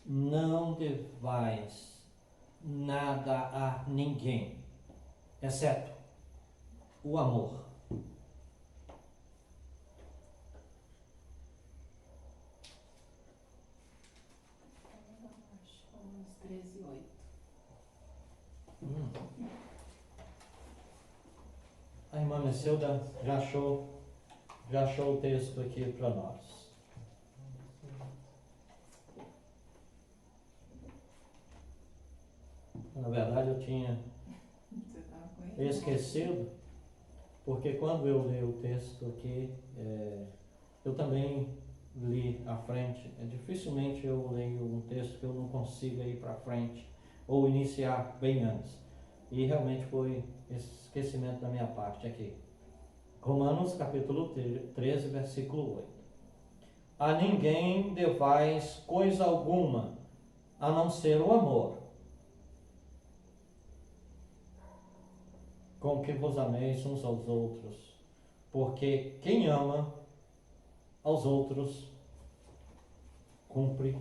Não devais nada a ninguém, exceto o amor. Romans 13:8. A irmã Mecilda já achou o texto aqui para nós. Na verdade eu tinha esquecido, porque quando eu li o texto aqui, eu também li à frente. Dificilmente eu leio um texto que eu não consiga ir para frente, ou iniciar bem antes. E realmente foi esquecimento da minha parte aqui. Romanos capítulo 13, versículo 8. A ninguém devais coisa alguma, a não ser o amor, com que vos ameis uns aos outros, porque quem ama aos outros cumpre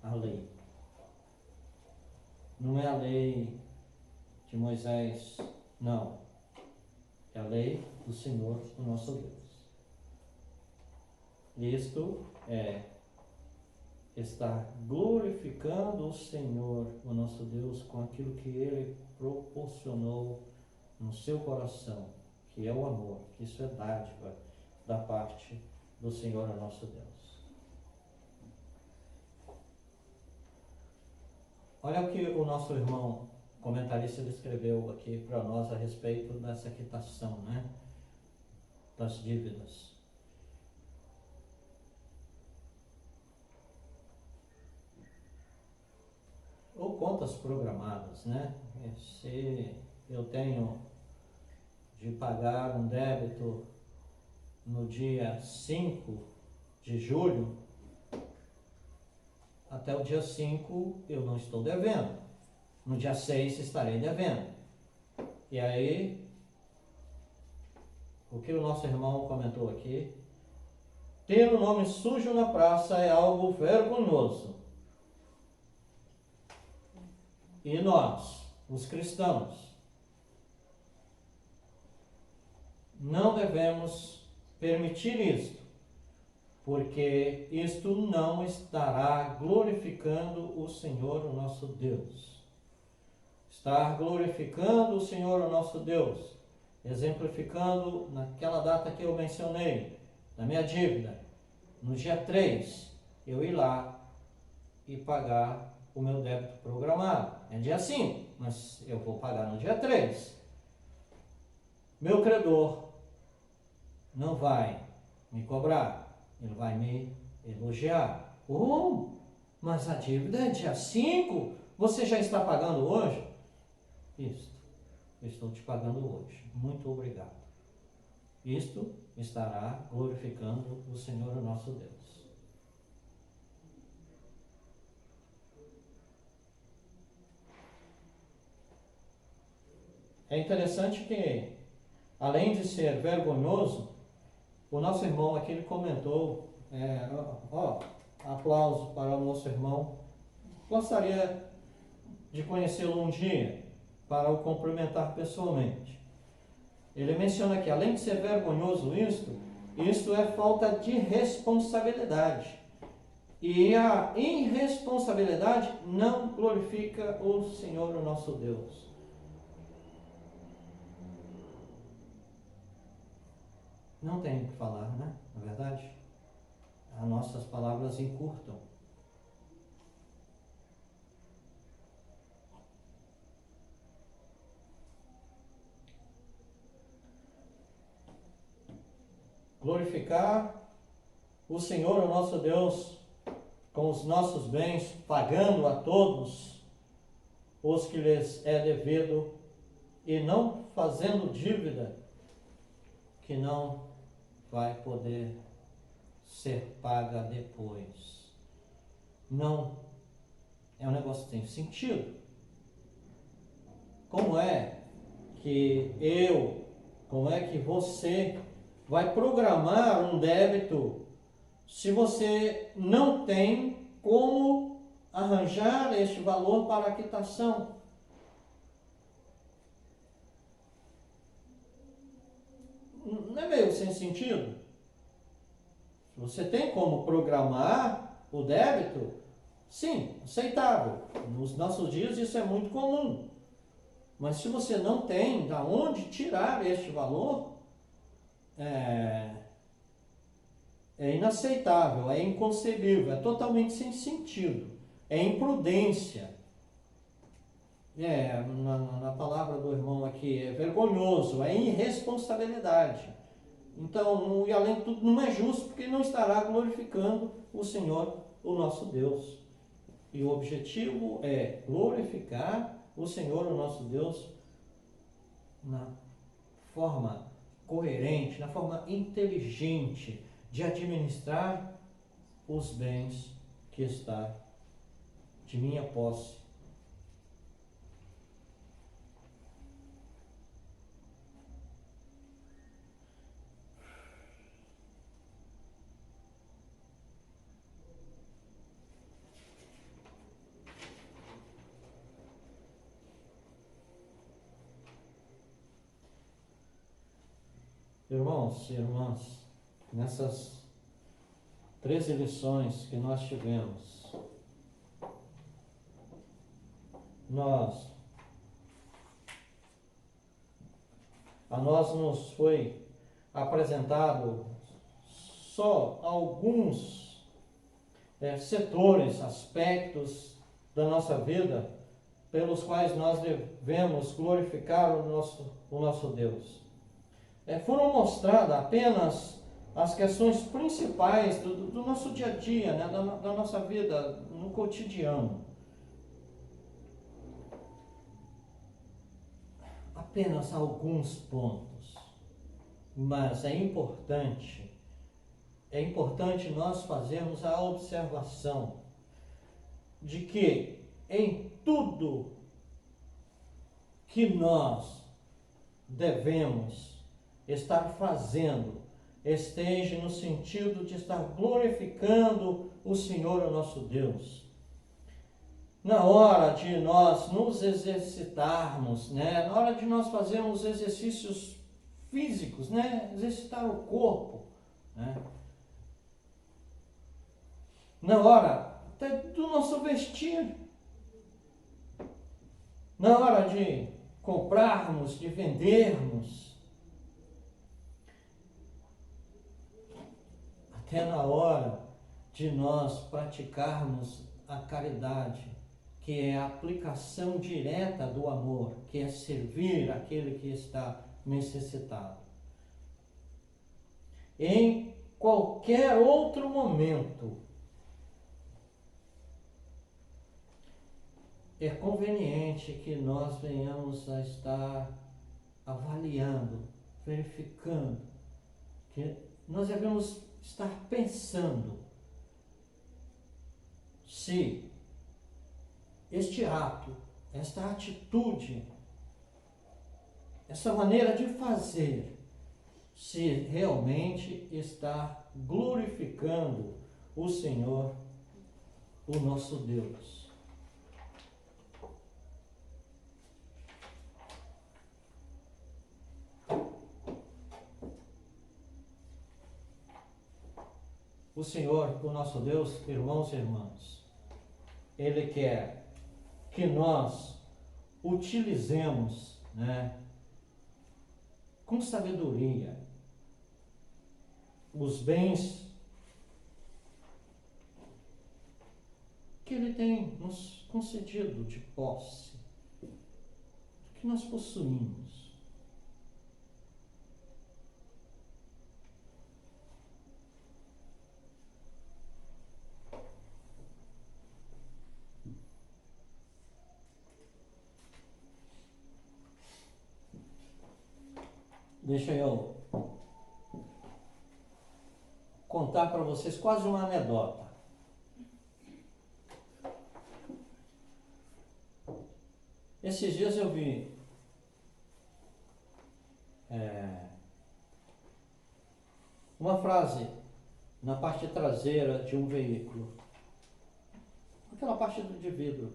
a lei. Não é a lei de Moisés, não. É a lei do Senhor, do nosso Deus. Isto é estar glorificando o Senhor, o nosso Deus, com aquilo que Ele proporcionou no seu coração, que é o amor, que isso é dádiva da parte do Senhor, o nosso Deus. Olha o que o nosso irmão comentarista escreveu aqui para nós a respeito dessa quitação, né? Das dívidas. Ou contas programadas, né? Se eu tenho de pagar um débito no dia 5 de julho, até o dia 5 eu não estou devendo. No dia 6 estarei devendo. E aí, o que o nosso irmão comentou aqui, ter o nome sujo na praça é algo vergonhoso. E nós, os cristãos, não devemos permitir isto, porque isto não estará glorificando o Senhor, o nosso Deus. Estar glorificando o Senhor, o nosso Deus, exemplificando naquela data que eu mencionei, da minha dívida, no dia 3, eu ir lá e pagar o meu débito programado. É dia 5, mas eu vou pagar no dia 3. Meu credor não vai me cobrar, ele vai me elogiar. Oh, mas a dívida é dia 5, você já está pagando hoje? Isto, eu estou te pagando hoje. Muito obrigado. Isto estará glorificando o Senhor, o nosso Deus. É interessante que, além de ser vergonhoso, o nosso irmão aqui ele comentou, aplauso para o nosso irmão, gostaria de conhecê-lo um dia, para o cumprimentar pessoalmente. Ele menciona que, além de ser vergonhoso isto é falta de responsabilidade. E a irresponsabilidade não glorifica o Senhor, o nosso Deus. Não tem o que falar, né? Na verdade, as nossas palavras encurtam. Glorificar o Senhor, o nosso Deus, com os nossos bens, pagando a todos os que lhes é devido e não fazendo dívida que não vai poder ser paga depois. Não é um negócio que tem sentido. Como é que você vai programar um débito se você não tem como arranjar este valor para a quitação? Não é meio sem sentido? Se você tem como programar o débito, sim, aceitável. Nos nossos dias isso é muito comum. Mas se você não tem de onde tirar este valor, é inaceitável, é inconcebível, é totalmente sem sentido, é imprudência. Na palavra do irmão aqui, é vergonhoso, é irresponsabilidade. Então, e além de tudo, não é justo, porque não estará glorificando o Senhor, o nosso Deus. E o objetivo é glorificar o Senhor, o nosso Deus, na forma coerente, na forma inteligente de administrar os bens que está de minha posse. Irmãos e irmãs, nessas 13 lições que nós tivemos, a nós nos foi apresentado só alguns setores, aspectos da nossa vida pelos quais nós devemos glorificar o nosso Deus. Foram mostradas apenas as questões principais do nosso dia a dia, né, da nossa vida no cotidiano. Apenas alguns pontos, mas é importante nós fazermos a observação de que em tudo que nós devemos estar fazendo, esteja no sentido de estar glorificando o Senhor, o nosso Deus. Na hora de nós nos exercitarmos, né? Na hora de nós fazermos exercícios físicos, né? Exercitar o corpo, né? Na hora até do nosso vestir, na hora de comprarmos, de vendermos, até na hora de nós praticarmos a caridade, que é a aplicação direta do amor, que é servir aquele que está necessitado. Em qualquer outro momento, é conveniente que nós venhamos a estar avaliando, verificando, que nós devemos estar pensando se este ato, esta atitude, essa maneira de fazer, se realmente está glorificando o Senhor, o nosso Deus. O Senhor, o nosso Deus, irmãos e irmãs, Ele quer que nós utilizemos, né, com sabedoria os bens que Ele tem nos concedido de posse, que nós possuímos. Deixa eu contar para vocês quase uma anedota. Esses dias eu vi uma frase na parte traseira de um veículo, aquela parte de vidro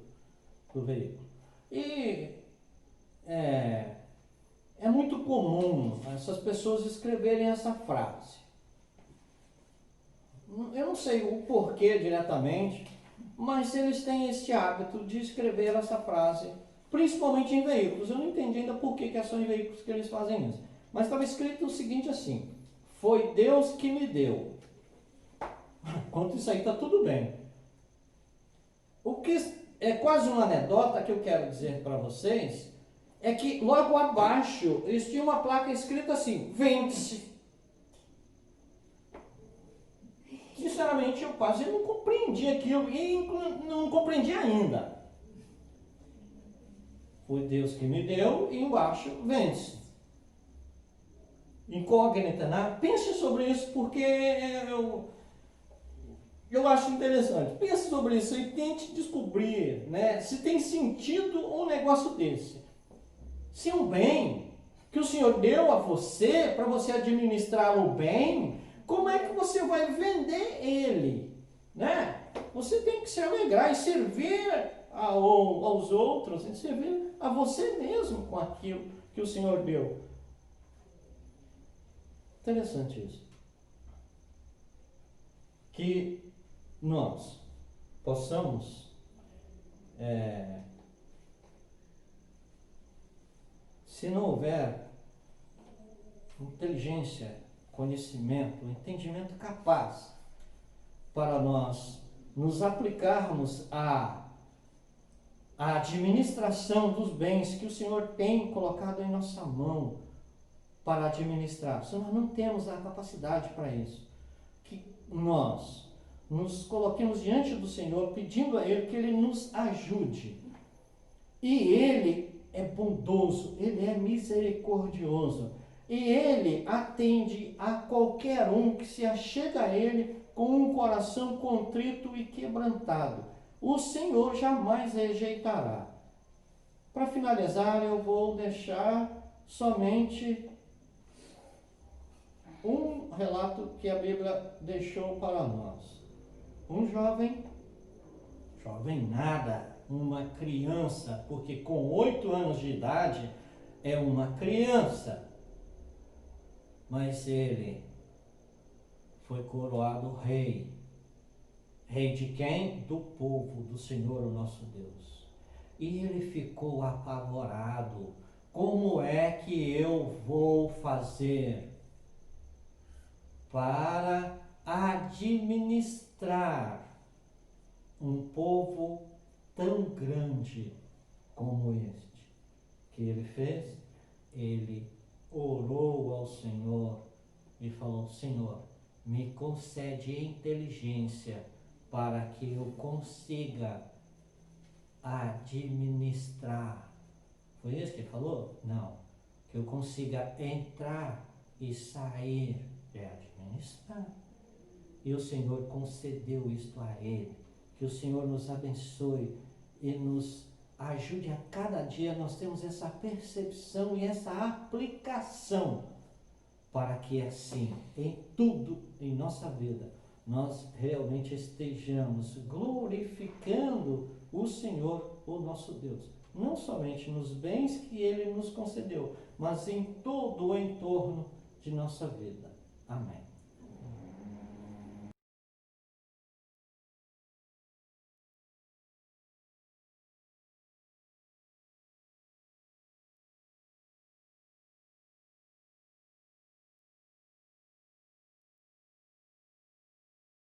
do veículo. E é muito comum essas pessoas escreverem essa frase. Eu não sei o porquê diretamente, mas eles têm esse hábito de escrever essa frase, principalmente em veículos. Eu não entendi ainda por que é só em veículos que eles fazem isso. Mas estava escrito o seguinte assim: foi Deus que me deu. Quanto isso aí está tudo bem. O que é quase uma anedota que eu quero dizer para vocês é que logo abaixo eles tinham uma placa escrita assim: vende-se. sinceramente, eu quase não compreendi aquilo e não compreendi ainda. Foi Deus que me deu e embaixo vence. Incógnita, né? Pense sobre isso porque eu acho interessante. Pense sobre isso e tente descobrir, né, se tem sentido um negócio desse. Se um bem que o Senhor deu a você, para você administrar o bem, como é que você vai vender ele? Né? Você tem que se alegrar e servir aos outros, e servir a você mesmo com aquilo que o Senhor deu. Interessante isso. Que nós possamos se não houver inteligência, conhecimento, entendimento capaz para nós nos aplicarmos à administração dos bens que o Senhor tem colocado em nossa mão para administrar, se nós não temos a capacidade para isso, que nós nos coloquemos diante do Senhor pedindo a Ele que Ele nos ajude. E Ele é bondoso, Ele é misericordioso. E Ele atende a qualquer um que se achega a Ele com um coração contrito e quebrantado. O Senhor jamais rejeitará. Para finalizar, eu vou deixar somente um relato que a Bíblia deixou para nós. Um jovem nada, uma criança, porque com 8 anos de idade é uma criança, mas ele foi coroado rei. Rei de quem? Do povo, do Senhor, o nosso Deus. E ele ficou apavorado. Como é que eu vou fazer para administrar um povo tão grande como este? Que ele fez? Ele orou ao Senhor e falou: Senhor, me concede inteligência para que eu consiga administrar. Foi isso que ele falou? Não. Que eu consiga entrar e sair e administrar. E o Senhor concedeu isto a ele. Que o Senhor nos abençoe e nos ajude a cada dia nós temos essa percepção e essa aplicação, para que assim, em tudo em nossa vida, nós realmente estejamos glorificando o Senhor, o nosso Deus. Não somente nos bens que Ele nos concedeu, mas em todo o entorno de nossa vida. Amém.